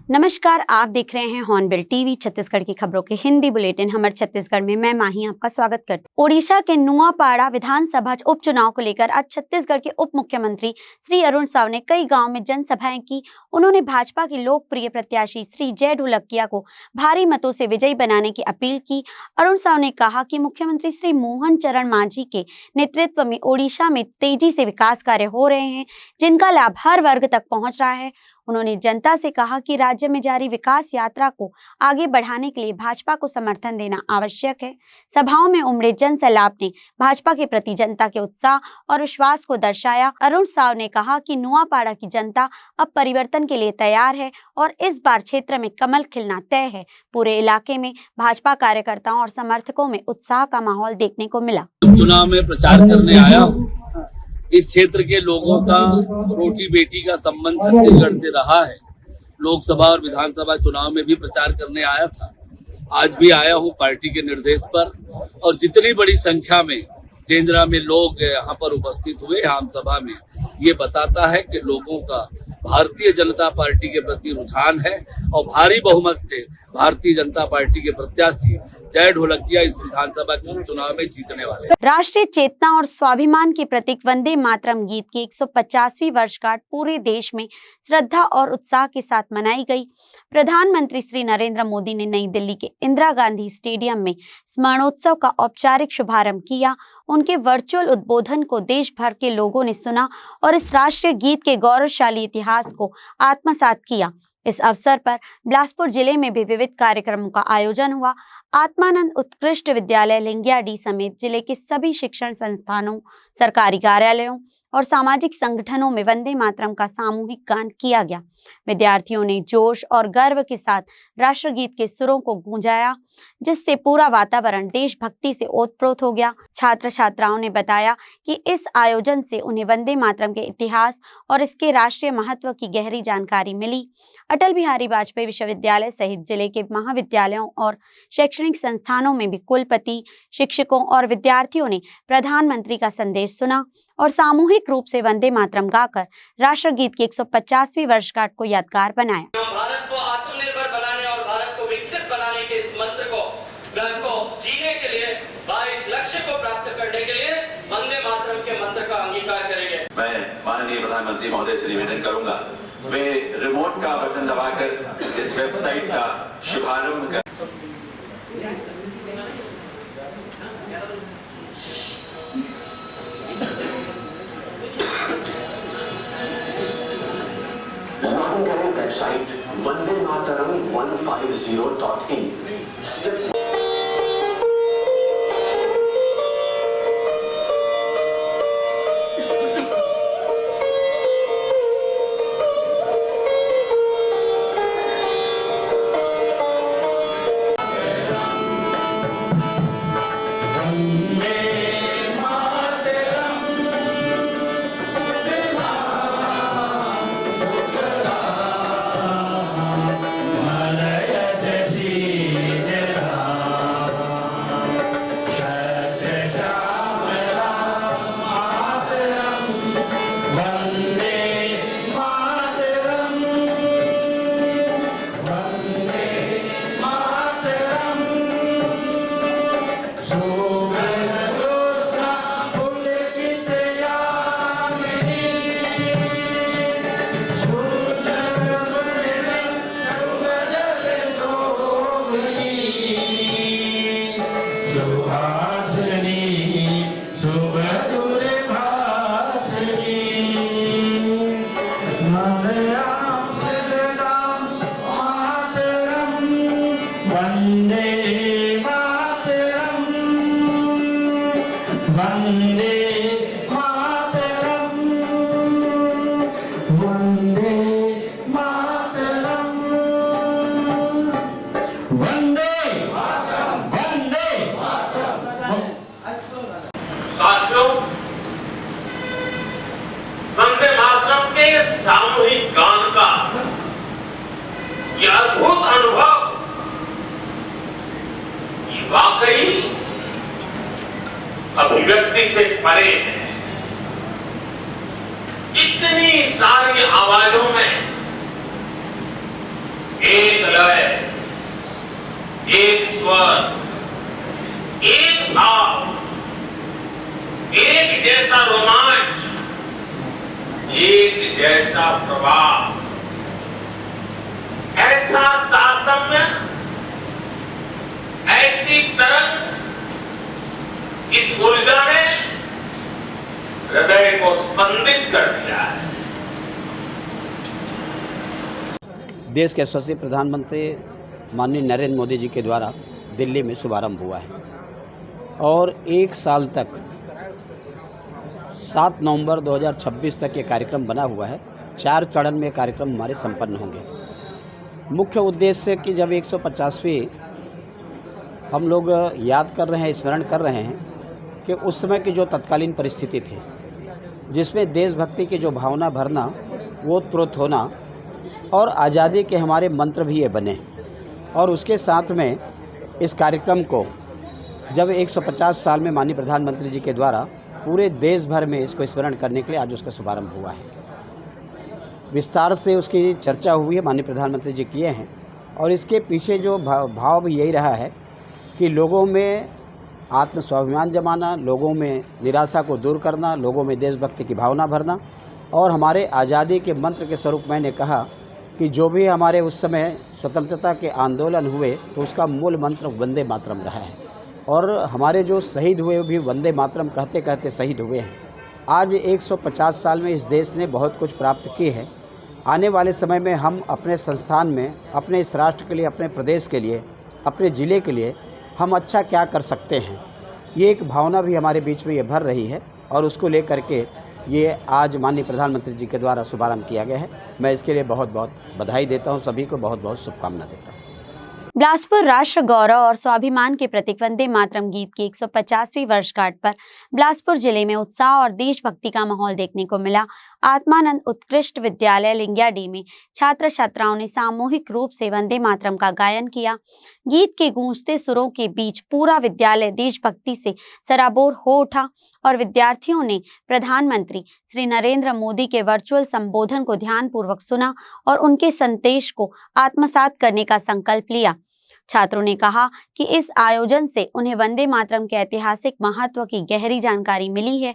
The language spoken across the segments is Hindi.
नमस्कार, आप देख रहे हैं हॉर्नबिल टीवी। छत्तीसगढ़ की खबरों के हिंदी बुलेटिन हमर छत्तीसगढ़ में मैं माही आपका स्वागत करती हूं। ओडिशा के नुआपाड़ा विधानसभा उपचुनाव को लेकर आज छत्तीसगढ़ के उप मुख्यमंत्री श्री अरुण साव ने कई गांव में जनसभाएं की। उन्होंने भाजपा की लोकप्रिय प्रत्याशी श्री जय ढोलकिया को भारी मतों से विजयी बनाने की अपील की। अरुण साव ने कहा कि मुख्यमंत्री श्री मोहन चरण मांझी के नेतृत्व में ओडिशा में तेजी से विकास कार्य हो रहे हैं, जिनका लाभ हर वर्ग तक पहुंच रहा है। उन्होंने जनता से कहा कि राज्य में जारी विकास यात्रा को आगे बढ़ाने के लिए भाजपा को समर्थन देना आवश्यक है। सभाओं में उमड़े जन सैलाब ने भाजपा के प्रति जनता के उत्साह और विश्वास को दर्शाया। अरुण साव ने कहा कि नुआपाड़ा की जनता अब परिवर्तन के लिए तैयार है और इस बार क्षेत्र में कमल खिलना तय है। पूरे इलाके में भाजपा कार्यकर्ताओं और समर्थकों में उत्साह का माहौल देखने को मिला। चुनाव में प्रचार करने आया। इस क्षेत्र के लोगों का रोटी बेटी का संबंध छत्तीसगढ़ से रहा है। लोकसभा और विधानसभा चुनाव में भी प्रचार करने आया था, आज भी आया हूं पार्टी के निर्देश पर। और जितनी बड़ी संख्या में चेंद्रा में लोग यहाँ पर उपस्थित हुए आम सभा में, ये बताता है कि लोगों का भारतीय जनता पार्टी के प्रति रुझान है और भारी बहुमत से भारतीय जनता पार्टी के प्रत्याशी जय ढोलकिया इस विधानसभा चुनाव में जीतने वाले। राष्ट्रीय चेतना और स्वाभिमान के प्रतीक वंदे मातरम गीत की 150वीं वर्षगांठ पूरे देश में श्रद्धा और उत्साह के साथ मनाई गई। प्रधानमंत्री श्री नरेंद्र मोदी ने नई दिल्ली के इंदिरा गांधी स्टेडियम में स्मरणोत्सव का औपचारिक शुभारंभ किया। उनके वर्चुअल उद्बोधन को देश भर के लोगों ने सुना और इस राष्ट्रीय गीत के गौरवशाली इतिहास को आत्मसात किया। इस अवसर पर बिलासपुर जिले में भी विविध कार्यक्रमों का आयोजन हुआ। आत्मानंद उत्कृष्ट विद्यालय लिंगियाडी समेत जिले के सभी शिक्षण संस्थानों, सरकारी कार्यालयों और सामाजिक संगठनों में वंदे मातरम का सामूहिक गान किया गया। विद्यार्थियों ने जोश और गर्व के साथ राष्ट्रगीत के सुरों को गूंजाया, जिससे पूरा वातावरण देशभक्ति से ओतप्रोत हो गया। छात्र छात्राओं ने बताया कि इस आयोजन से उन्हें वंदे मातरम के इतिहास और इसके राष्ट्रीय महत्व की गहरी जानकारी मिली। अटल बिहारी वाजपेयी विश्वविद्यालय सहित जिले के महाविद्यालयों और शैक्षणिक संस्थानों में भी कुलपति, शिक्षकों और विद्यार्थियों ने प्रधानमंत्री का संदेश सुना और सामूहिक रूप से वंदे मातरम गाकर राष्ट्रगीत की 150वीं वर्षगांठ को यादगार बनाया। भारत को आत्मनिर्भर बनाने और भारत को विकसित बनाने के इस मंत्र को जीने के लिए, 22 लक्ष्य को प्राप्त करने के लिए वंदे मातरम के मंत्र का अंगीकार करेंगे। मैं माननीय प्रधानमंत्री महोदय से निवेदन करूंगा, वे रिमोट का बटन दबाकर इस वेबसाइट का शुभारंभ कर। लॉगिन करें वेबसाइट wandemaataram150.in। वंदे मातरम के सामूहिक गान का यह अद्भुत अनुभव वाकई अभिव्यक्ति से परे है। इतनी सारी आवाजों में एक लय, एक स्वर, एक भाव, एक जैसा रोमांच, एक जैसा प्रभाव, ऐसा तारतम्य, ऐसी तरंग इस ऊर्जा ने हृदय को स्पंदित कर दिया है। देश के यशस्वी प्रधानमंत्री माननीय नरेंद्र मोदी जी के द्वारा दिल्ली में शुभारंभ हुआ है और एक साल तक 7 नवंबर 2026 तक ये कार्यक्रम बना हुआ है। 4 चरण में कार्यक्रम हमारे संपन्न होंगे। मुख्य उद्देश्य कि जब 150वीं हम लोग याद कर रहे हैं, स्मरण कर रहे हैं कि उस समय की जो तत्कालीन परिस्थिति थी जिसमें देशभक्ति की जो भावना भरना, वो तुरंत होना और आज़ादी के हमारे मंत्र भी ये बने और उसके साथ में इस कार्यक्रम को जब 150 साल में माननीय प्रधानमंत्री जी के द्वारा पूरे देश भर में इसको स्मरण करने के लिए आज उसका शुभारंभ हुआ है। विस्तार से उसकी चर्चा हुई है, माननीय प्रधानमंत्री जी किए हैं और इसके पीछे जो भाव भी यही रहा है कि लोगों में आत्म स्वाभिमान जमाना, लोगों में निराशा को दूर करना, लोगों में देशभक्ति की भावना भरना और हमारे आज़ादी के मंत्र के स्वरूप मैंने कहा कि जो भी हमारे उस समय स्वतंत्रता के आंदोलन हुए तो उसका मूल मंत्र वंदे मातरम रहा है और हमारे जो शहीद हुए भी वंदे मातरम कहते कहते शहीद हुए हैं। आज 150 साल में इस देश ने बहुत कुछ प्राप्त की है। आने वाले समय में हम अपने संस्थान में, अपने इस राष्ट्र के लिए, अपने प्रदेश के लिए, अपने ज़िले के लिए हम अच्छा क्या कर सकते हैं, ये एक भावना भी हमारे बीच में ये भर रही है और उसको लेकर के ये आज माननीय प्रधानमंत्री जी के द्वारा शुभारंभ किया गया है। मैं इसके लिए बहुत बहुत बधाई देता हूँ, सभी को बहुत बहुत शुभकामना देता हूँ। बिलासपुर राष्ट्र गौरव और स्वाभिमान के प्रतीक वंदे मातरम गीत की 150वीं वर्षगांठ पर बिलासपुर जिले में उत्साह और देशभक्ति का माहौल देखने को मिला। आत्मानंद उत्कृष्ट विद्यालय लिंगियाडी में छात्र छात्राओं ने सामूहिक रूप से वंदे मातरम का गायन किया। गीत के गूंजते सुरों के बीच पूरा विद्यालय देशभक्ति से सराबोर हो उठा और विद्यार्थियों ने प्रधानमंत्री श्री नरेंद्र मोदी के वर्चुअल संबोधन को ध्यानपूर्वक सुना और उनके संदेश को आत्मसात करने का संकल्प लिया। छात्रों ने कहा कि इस आयोजन से उन्हें वंदे मातरम के ऐतिहासिक महत्व की गहरी जानकारी मिली है।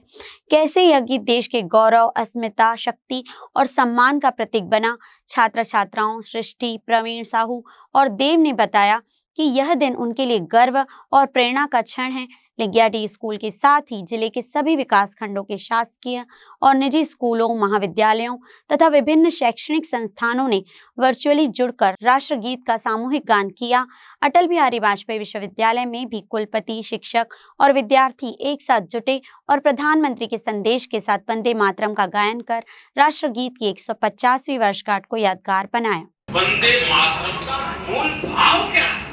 कैसे यह गीत देश के गौरव, अस्मिता, शक्ति और सम्मान का प्रतीक बना। छात्र छात्राओं सृष्टि, प्रवीण साहू और देव ने बताया कि यह दिन उनके लिए गर्व और प्रेरणा का क्षण है। लिंगियाडी स्कूल के साथ ही जिले के सभी विकास खंडों के शासकीय और निजी स्कूलों, महाविद्यालयों तथा विभिन्न शैक्षणिक संस्थानों ने वर्चुअली जुड़कर राष्ट्रगीत का सामूहिक गान किया। अटल बिहारी वाजपेयी विश्वविद्यालय में भी कुलपति, शिक्षक और विद्यार्थी एक साथ जुटे और प्रधानमंत्री के संदेश के साथ वंदे मातरम का गायन कर राष्ट्रगीत की 150वीं वर्षगांठ को यादगार बनाया। वंदे मातरम का मूल भाव क्या है?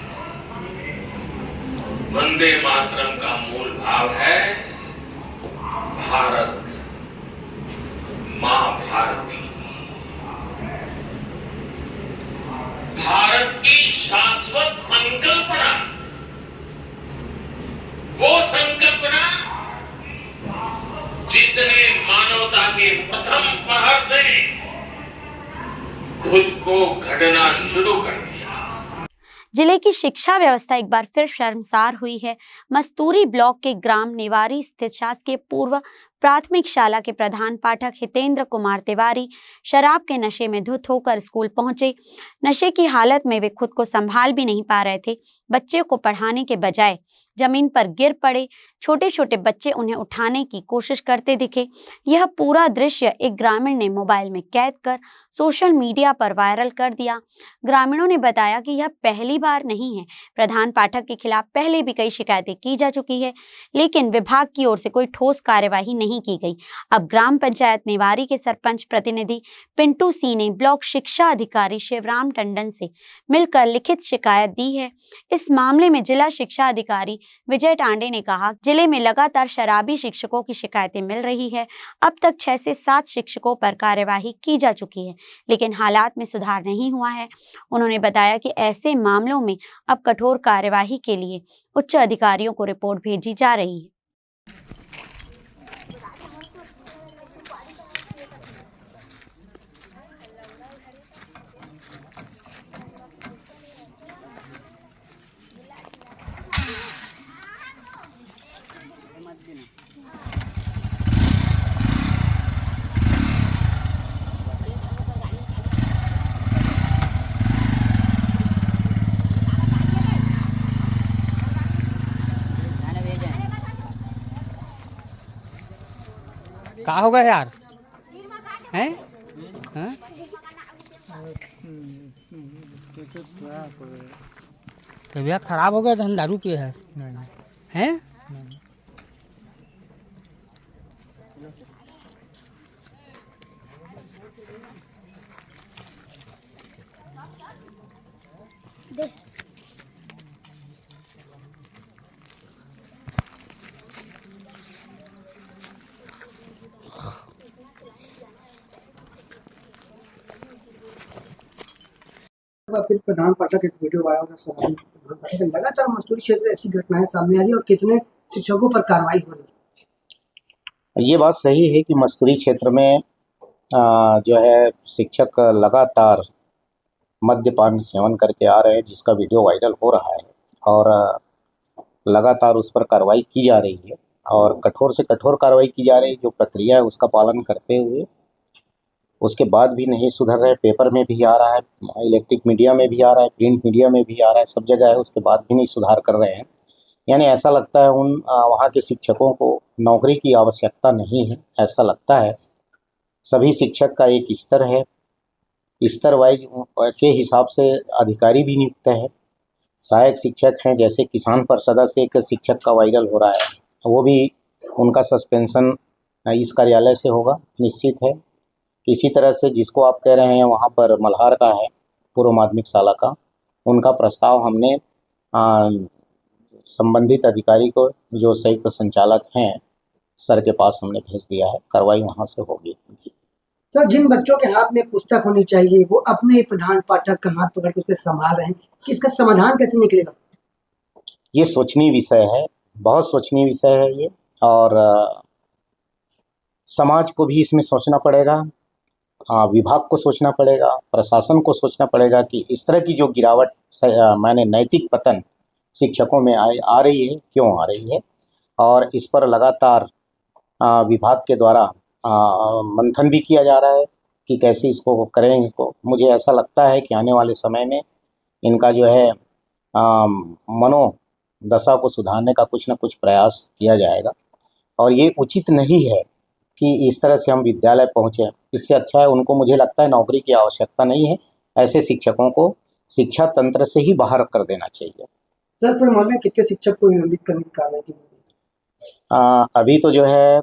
वंदे मातरम का मूल भाव है भारत मां भारती, भारत की शाश्वत संकल्पना, वो संकल्पना जिसने मानवता के प्रथम पहर से खुद को गढ़ना शुरू कर दिया। जिले की शिक्षा व्यवस्था एक बार फिर शर्मसार हुई है। मस्तूरी ब्लॉक के ग्राम निवारी स्थित शासकीय पूर्व प्राथमिक शाला के प्रधान पाठक हितेंद्र कुमार तिवारी शराब के नशे में धुत होकर स्कूल पहुंचे। नशे की हालत में वे खुद को संभाल भी नहीं पा रहे थे। बच्चे को पढ़ाने के बजाय जमीन पर गिर पड़े। छोटे छोटे बच्चे उन्हें उठाने की कोशिश करते दिखे। यह पूरा दृश्य एक ग्रामीण ने मोबाइल में कैद कर सोशल मीडिया पर वायरल कर दिया। ग्रामीणों ने बताया कि यह पहली बार नहीं है। प्रधान पाठक के खिलाफ पहले भी कई शिकायतें की जा चुकी है, लेकिन विभाग की ओर से कोई ठोस कार्यवाही नहीं की गई। अब ग्राम पंचायत निवारी के सरपंच प्रतिनिधि पिंटू सी ने ब्लॉक शिक्षा अधिकारी शिवराम टंडन से मिलकर लिखित शिकायत दी है। इस मामले में जिला शिक्षा अधिकारी विजय टांडे ने कहा, जिले में लगातार शराबी शिक्षकों की शिकायतें मिल रही है। अब तक 6 से 7 शिक्षकों पर कार्यवाही की जा चुकी है, लेकिन हालात में सुधार नहीं हुआ है। उन्होंने बताया कि ऐसे मामलों में अब कठोर कार्यवाही के लिए उच्च अधिकारियों को रिपोर्ट भेजी जा रही है। का होगा यार हैं हैं तबीयत खराब हो गया तो हम दारू पिए हैं फिर प्रधान पाठक एक वीडियो आया उधर सभा में प्रधान पाठक लगातार मस्तूरी क्षेत्र से ऐसी घटनाएं सामने आ रही है और कितने शिक्षकों पर कार्रवाई हो रही है। ये बात सही है कि मस्तूरी क्षेत्र में जो है शिक्षक लगातार मद्यपान सेवन करके आ रहे हैं, जिसका वीडियो वायरल हो रहा है और लगातार उस पर कार्रवाई की जा रही है और कठोर से कठोर कार्रवाई की जा रही है। जो प्रक्रिया है उसका पालन करते हुए उसके बाद भी नहीं सुधर रहे। पेपर में भी आ रहा है, इलेक्ट्रिक मीडिया में भी आ रहा है, प्रिंट मीडिया में भी आ रहा है, सब जगह है, उसके बाद भी नहीं सुधार कर रहे हैं। यानी ऐसा लगता है वहाँ के शिक्षकों को नौकरी की आवश्यकता नहीं है। ऐसा लगता है सभी शिक्षक का एक स्तर है, स्तर वाइज के हिसाब से अधिकारी भी नियुक्त है। सहायक शिक्षक हैं, जैसे किसान परिषद से एक शिक्षक का वायरल हो रहा है, वो भी उनका सस्पेंशन इस कार्यालय से होगा निश्चित है। इसी तरह से जिसको आप कह रहे हैं वहाँ पर मल्हार का है, पूर्व माध्यमिक शाला का, उनका प्रस्ताव हमने संबंधित अधिकारी को, जो संयुक्त संचालक हैं, सर के पास हमने भेज दिया है। कार्रवाई वहाँ से होगी। तो जिन बच्चों के हाथ में पुस्तक होनी चाहिए वो अपने प्रधान पाठक का हाथ पकड़ के उसके संभाल रहे हैं, कि इसका समाधान कैसे निकलेगा? ये सोचनीय विषय है, बहुत सोचनीय विषय है ये, और समाज को भी इसमें सोचना पड़ेगा, विभाग को सोचना पड़ेगा, प्रशासन को सोचना पड़ेगा कि इस तरह की जो गिरावट माने नैतिक पतन शिक्षकों में आ रही है, क्यों आ रही है, और इस पर लगातार विभाग के द्वारा मंथन भी किया जा रहा है कि कैसे इसको करें। इनको मुझे ऐसा लगता है कि आने वाले समय में इनका जो है मनोदशा को सुधारने का कुछ न कुछ प्रयास किया जाएगा। और ये उचित नहीं है कि इस तरह से हम विद्यालय पहुँचे। इससे अच्छा है, उनको मुझे लगता है नौकरी की आवश्यकता नहीं है, ऐसे शिक्षकों को शिक्षा तंत्र से ही बाहर कर देना चाहिए। सर, पूरे मामले में कितने शिक्षक को निलंबित करने की कार्रवाई की? अभी तो जो है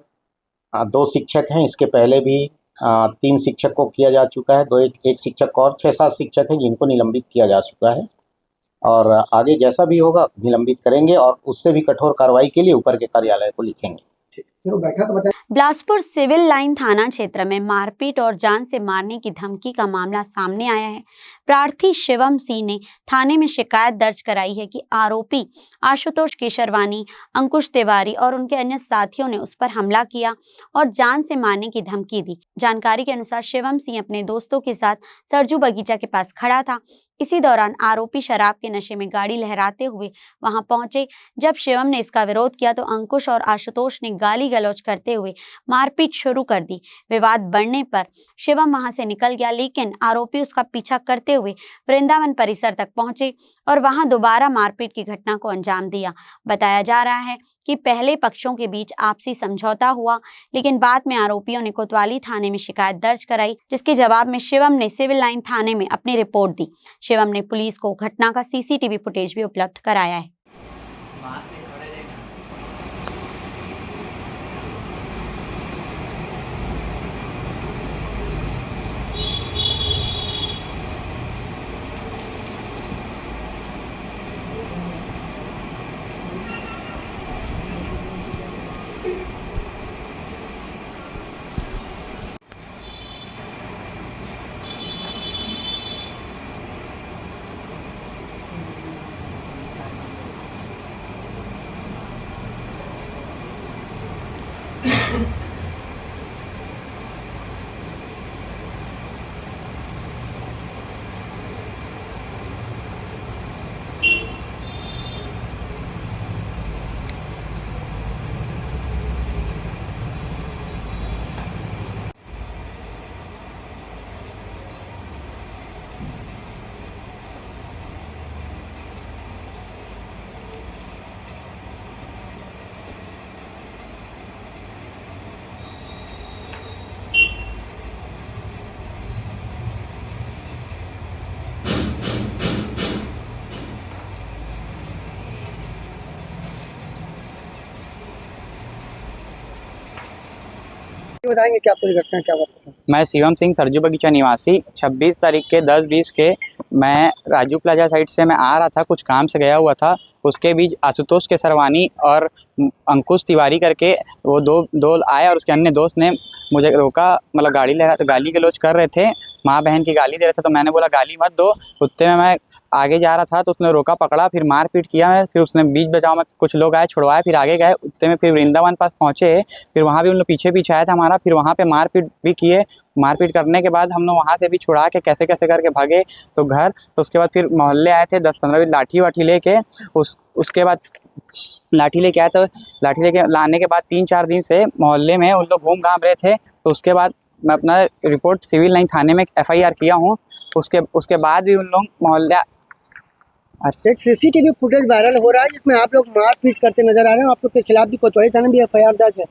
2 शिक्षक हैं, इसके पहले भी 3 शिक्षक को किया जा चुका है, एक शिक्षक और 6-7 शिक्षक हैं जिनको निलंबित किया जा चुका है, और आगे जैसा भी होगा निलंबित करेंगे और उससे भी कठोर कार्रवाई के लिए ऊपर के कार्यालय को लिखेंगे। बिलासपुर सिविल लाइन थाना क्षेत्र में मारपीट और जान से मारने की धमकी का मामला सामने आया है। प्रार्थी शिवम सिंह ने थाने में शिकायत दर्ज कराई है कि आरोपी आशुतोष केशरवानी, अंकुश तिवारी और उनके अन्य साथियों ने उस पर हमला किया और जान से मारने की धमकी दी। जानकारी के अनुसार शिवम सिंह अपने दोस्तों के साथ सरजू बगीचा के पास खड़ा था। इसी दौरान आरोपी शराब के नशे में गाड़ी लहराते हुए वहां पहुंचे। जब शिवम ने इसका विरोध किया तो अंकुश और आशुतोष ने गाली गलौज करते हुए मारपीट शुरू कर दी। विवाद बढ़ने पर शिवम वहां से निकल गया, लेकिन आरोपी उसका पीछा करते हुए वृंदावन परिसर तक पहुंचे और वहां दोबारा मारपीट की घटना को अंजाम दिया। बताया जा रहा है कि पहले पक्षों के बीच आपसी समझौता हुआ, लेकिन बाद में आरोपियों ने कोतवाली थाने में शिकायत दर्ज कराई, जिसके जवाब में शिवम ने सिविल लाइन थाने में अपनी रिपोर्ट दी। शिवम ने पुलिस को घटना का सीसीटीवी फुटेज भी उपलब्ध कराया है। ये बताएंगे क्या पूरी घटना क्या बात है? मैं शिवम सिंह सरजू बगीचा निवासी 26 तारीख के 10:20 के मैं राजू प्लाजा साइड से मैं आ रहा था, कुछ काम से गया हुआ था। उसके बीच आशुतोष केसरवानी और अंकुश तिवारी करके वो दो आए और उसके अन्य दोस्त ने मुझे रोका, मतलब गाली गलौज कर रहे थे, माँ बहन की गाली दे रहे थे। तो मैंने बोला गाली मत दो। उतने में मैं आगे जा रहा था तो उसने रोका, पकड़ा, फिर मारपीट किया मैं। फिर उसने बीच बचाव में कुछ लोग आए, छुड़वाए, फिर आगे गए। उतने में फिर वृंदावन पास पहुँचे, फिर वहाँ भी उन लोग पीछे आया था हमारा। फिर वहाँ पे मारपीट भी किए। मारपीट करने के बाद हम लोग वहाँ से भी छुड़ा के कैसे करके भागे तो घर। तो उसके बाद फिर मोहल्ले आए थे 10-15 लाठी वाठी लेके। उसके बाद लाठी लेके आए तो लाठी लेके लाने के बाद 3-4 दिन से मोहल्ले में उन लोग घूम घाम रहे थे। तो उसके बाद मैं अपना रिपोर्ट सिविल लाइन थाने में FIR किया हूँ। उसके बाद भी उन लोग मोहल्ला एक CCTV फुटेज वायरल हो रहा है जिसमें आप लोग मारपीट करते नजर आ रहे हैं। आप लोग के खिलाफ भी कोतवाली थाने में FIR दर्ज है।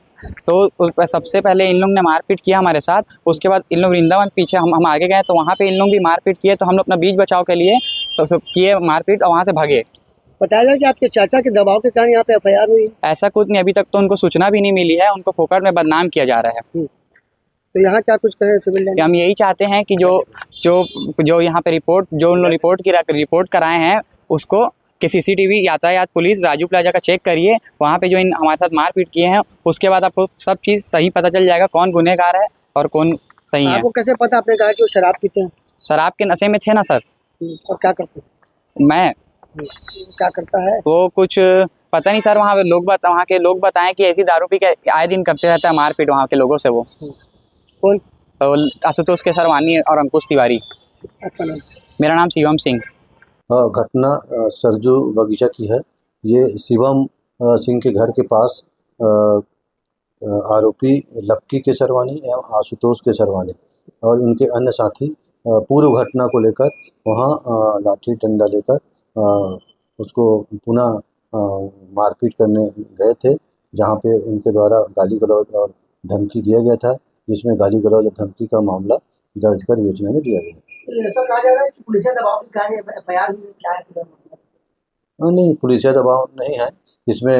तो उस पर सबसे पहले इन लोग ने मारपीट किया हमारे साथ। उसके बाद इन लोग वृंदावन पीछे हम आगे गए तो वहाँ पे इन लोग भी मारपीट किए। तो हम लोग अपना बीच बचाव के लिए सब किए मारपीट और वहाँ से भागे। बताया जाए कि आपके चाचा के दबाव के कारण यहाँ पे FIR हुई। ऐसा कुछ नहीं, अभी तक तो उनको सूचना भी नहीं मिली है। उनको फोकट में बदनाम किया जा रहा है। तो यहाँ क्या कुछ कहें सिविल लाइन? हम यही चाहते हैं कि जो यहाँ पे जो उन लोग रिपोर्ट कराए हैं उसको कि CCTV यातायात पुलिस राजू प्लाजा का चेक करिए। वहाँ पे जो हमारे साथ मारपीट किए हैं उसके बाद आपको सब चीज़ सही पता चल जाएगा, कौन गुनहगार है और कौन सही है। आपको कैसे पता? आपने कहा कि वो शराब पीते हैं। शराब के नशे में थे ना सर। और क्या करते हैं? मैं क्या करता है वो कुछ पता नहीं सर। वहाँ के लोग बताएं कि ऐसी दारू पी के आए दिन करते रहता है मारपीट वहाँ के लोगों से। वो कौन? आशुतोष केसरवानी और अंकुश तिवारी। आपका नाम? मेरा नाम शिवम सिंह। घटना सरजू बगीचा की है। ये शिवम सिंह के घर के पास आरोपी लक्की केसरवानी एवं आशुतोष केसरवानी और उनके अन्य साथी पूर्व घटना को लेकर वहाँ लाठी डंडा लेकर उसको पुनः मारपीट करने गए थे, जहाँ पे उनके द्वारा गाली गलौज और धमकी दिया गया था, जिसमें गाली गलौज और धमकी का मामला दर्ज कर विवेचना में दिया गया। ऐसा कहा जा रहा है कि पुलिस दबाव के कारण FIR हुई, क्या है? नहीं, पुलिस दबाव नहीं है। इसमें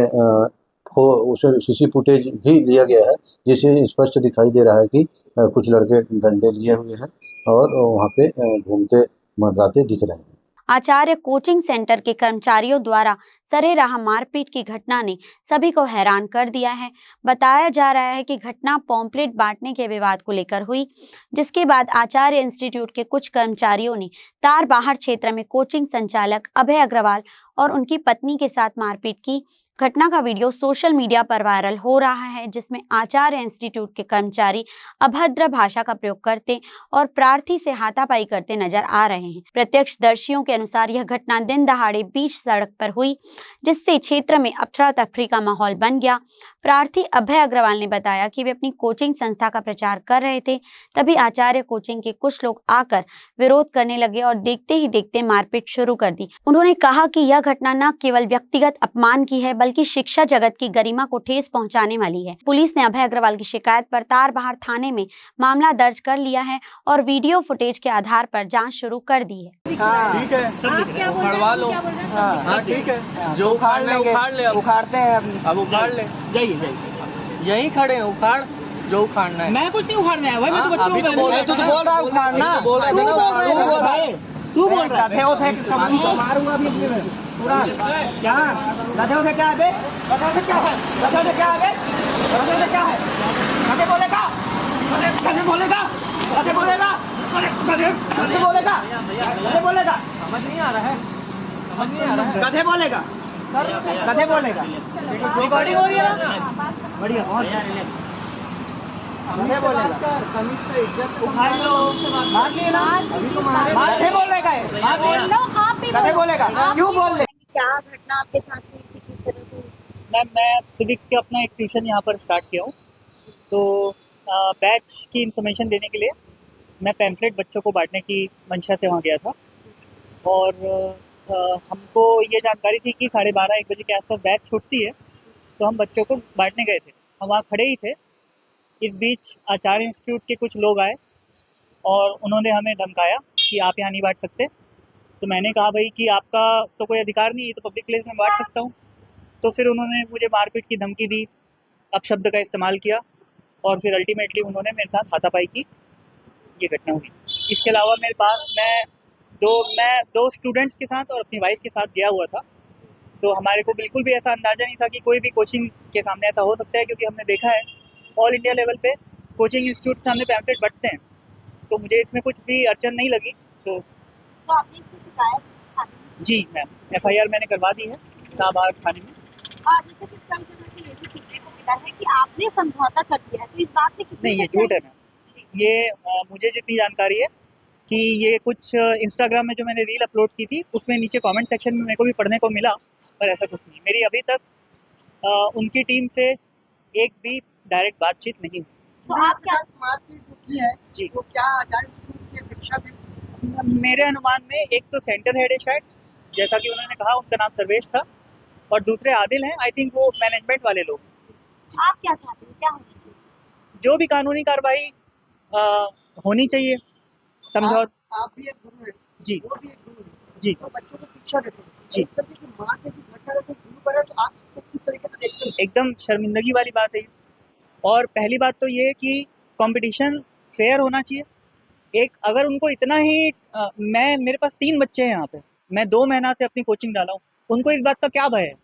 उसे CC फुटेज भी लिया गया है जिससे स्पष्ट दिखाई दे रहा है कि कुछ लड़के डंडे लिए हुए हैं और वहाँ पे घूमते मंडराते दिख रहे हैं। आचार्य कोचिंग सेंटर के कर्मचारियों द्वारा सरेराह मारपीट की घटना ने सभी को हैरान कर दिया है। बताया जा रहा है कि घटना पॉम्पलेट बांटने के विवाद को लेकर हुई, जिसके बाद आचार्य इंस्टीट्यूट के कुछ कर्मचारियों ने तारबाहर क्षेत्र में कोचिंग संचालक अभय अग्रवाल और उनकी पत्नी के साथ मारपीट की। घटना का वीडियो सोशल मीडिया पर वायरल हो रहा है, जिसमें आचार्य इंस्टीट्यूट के कर्मचारी अभद्र भाषा का प्रयोग करते और प्रार्थी से हाथापाई करते नजर आ रहे हैं। प्रत्यक्षदर्शियों के अनुसार यह घटना दिन दहाड़े बीच सड़क पर हुई, जिससे क्षेत्र में अफरा तफरी का माहौल बन गया। प्रार्थी अभय अग्रवाल ने बताया कि वे अपनी कोचिंग संस्था का प्रचार कर रहे थे, तभी आचार्य कोचिंग के कुछ लोग आकर विरोध करने लगे और देखते ही देखते मारपीट शुरू कर दी। उन्होंने कहा कि यह घटना न केवल व्यक्तिगत अपमान की है, बल्कि शिक्षा जगत की गरिमा को ठेस पहुंचाने वाली है। पुलिस ने अभय अग्रवाल की शिकायत पर तारबाहर थाने में मामला दर्ज कर लिया है और वीडियो फुटेज के आधार पर जांच शुरू कर दी है। ठीक है, उखड़वा लो। हाँ ठीक है, जो उखाड़ना उखाड़ ले। उखाड़ते हैं अब उखाड़ ले। जाइए यहीं खड़े हैं, उखाड़ जो उखाड़ना है। मैं कुछ नहीं उखाड़ना है भाई, मैं तो बच्चों को बोल रहा हूँ उखाड़ना। तू बोल रहा है मारूंगा अभी पूरा। क्या गधे से क्या है? गधे से क्या है? गधे से क्या है? गधे से क्या है? गधे बोलेगा? गधे बोलेगा? गधे बोलेगा? गधे बोलेगा? गधे बोलेगा? समझ नहीं आ रहा है, समझ नहीं आ रहा है। गधे बोलेगा? गधे बोलेगा? रिकॉर्डिंग हो रही है ना? बढ़िया, बहुत गधे बोलेगा। उखाड़ लो, मार लिए ना? गधे बोलेगा? गधे बोलेगा? क्यों बोल रहे? क्या घटना आपके साथ हुई थी, किस तरह से? मैम मैं फिजिक्स के अपना एक ट्यूशन यहाँ पर स्टार्ट किया हूँ, तो बैच की इंफॉर्मेशन देने के लिए मैं पैम्फलेट बच्चों को बांटने की मंशा से वहाँ गया था। और हमको ये जानकारी थी कि 12:30-1 बजे के आसपास बैच छूटती है, तो हम बच्चों को बांटने गए थे। हम वहाँ खड़े ही थे। इस बीच आचार्य इंस्टीट्यूट के कुछ लोग आए और उन्होंने हमें धमकाया कि आप यहाँ नहीं बांट सकते। तो मैंने कहा भाई कि आपका तो कोई अधिकार नहीं है, तो पब्लिक प्लेस में बांट सकता हूँ। तो फिर उन्होंने मुझे मारपीट की धमकी दी, अपशब्द का इस्तेमाल किया और फिर अल्टीमेटली उन्होंने मेरे साथ हाथापाई की, ये घटना हुई। इसके अलावा मेरे पास मैं दो स्टूडेंट्स के साथ और अपनी वाइफ के साथ गया हुआ था, तो हमारे को बिल्कुल भी ऐसा अंदाज़ा नहीं था कि कोई भी कोचिंग के सामने ऐसा हो सकता है, क्योंकि हमने देखा है ऑल इंडिया लेवल पे कोचिंग इंस्टीट्यूट सामने पैम्फलेट बंटते हैं, तो मुझे इसमें कुछ भी अड़चन नहीं लगी। तो आपने इसकी शिकायत? जी मैम, FIR मैंने करवा दी है शाहबाग थाने में। जैसे कि कई जगह से ये भी सुनने को मिला है कि आपने समझौता कर दिया है, तो इस बात में कितनी नहीं, ये झूठ है मैम। ये मुझे जितनी जानकारी है कि ये कुछ इंस्टाग्राम में जो मैंने रील अपलोड की थी, उसमें नीचे कमेंट सेक्शन में मेरे को भी पढ़ने को मिला, पर ऐसा कुछ नहीं। मेरी अभी तक उनकी टीम से एक भी डायरेक्ट बातचीत नहीं हुई। तो आप क्या मारपीट जो की है जी, वो क्या आचार्य स्कूल के शिक्षक हैं? मेरे अनुमान में एक तो सेंटर हेड है शायद, जैसा कि उन्होंने कहा, उनका नाम सर्वेश था, और दूसरे आदिल हैं, आई थिंक वो मैनेजमेंट वाले लोग। आप क्या चाहते हैं, क्या होना चाहिए? जो भी कानूनी कार्रवाई होनी चाहिए, समझौता। आप भी एक गुरु हैं जी, वो भी एक गुरु है जी, वो बच्चों को शिक्षा देते हैं। जी। इस तरीके की मारपीट की घटना अगर कोई गुरु करे तो आप इसको किस तरीके से देखते हैं? एकदम शर्मिंदगी वाली बात है ये। और पहली बात तो ये है कि कंपटीशन फेयर होना चाहिए। एक अगर उनको इतना ही मेरे पास 3 बच्चे हैं यहाँ पे, मैं 2 महीना से अपनी कोचिंग डाला हूँ, उनको इस बात का क्या भय है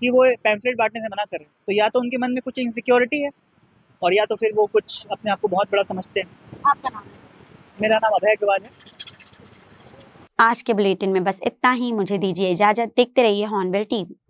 कि वो पैम्फलेट बांटने से मना कर रहे हैं? तो या तो उनके मन में कुछ इनसिक्योरिटी है, और या तो फिर वो कुछ अपने आप को बहुत बड़ा समझते हैं। आपका नाम? मेरा नाम अभय अग्रवाल है। आज के बुलेटिन में बस इतना ही। मुझे दीजिए इजाजत। देखते रहिए हॉर्नबिल टीवी।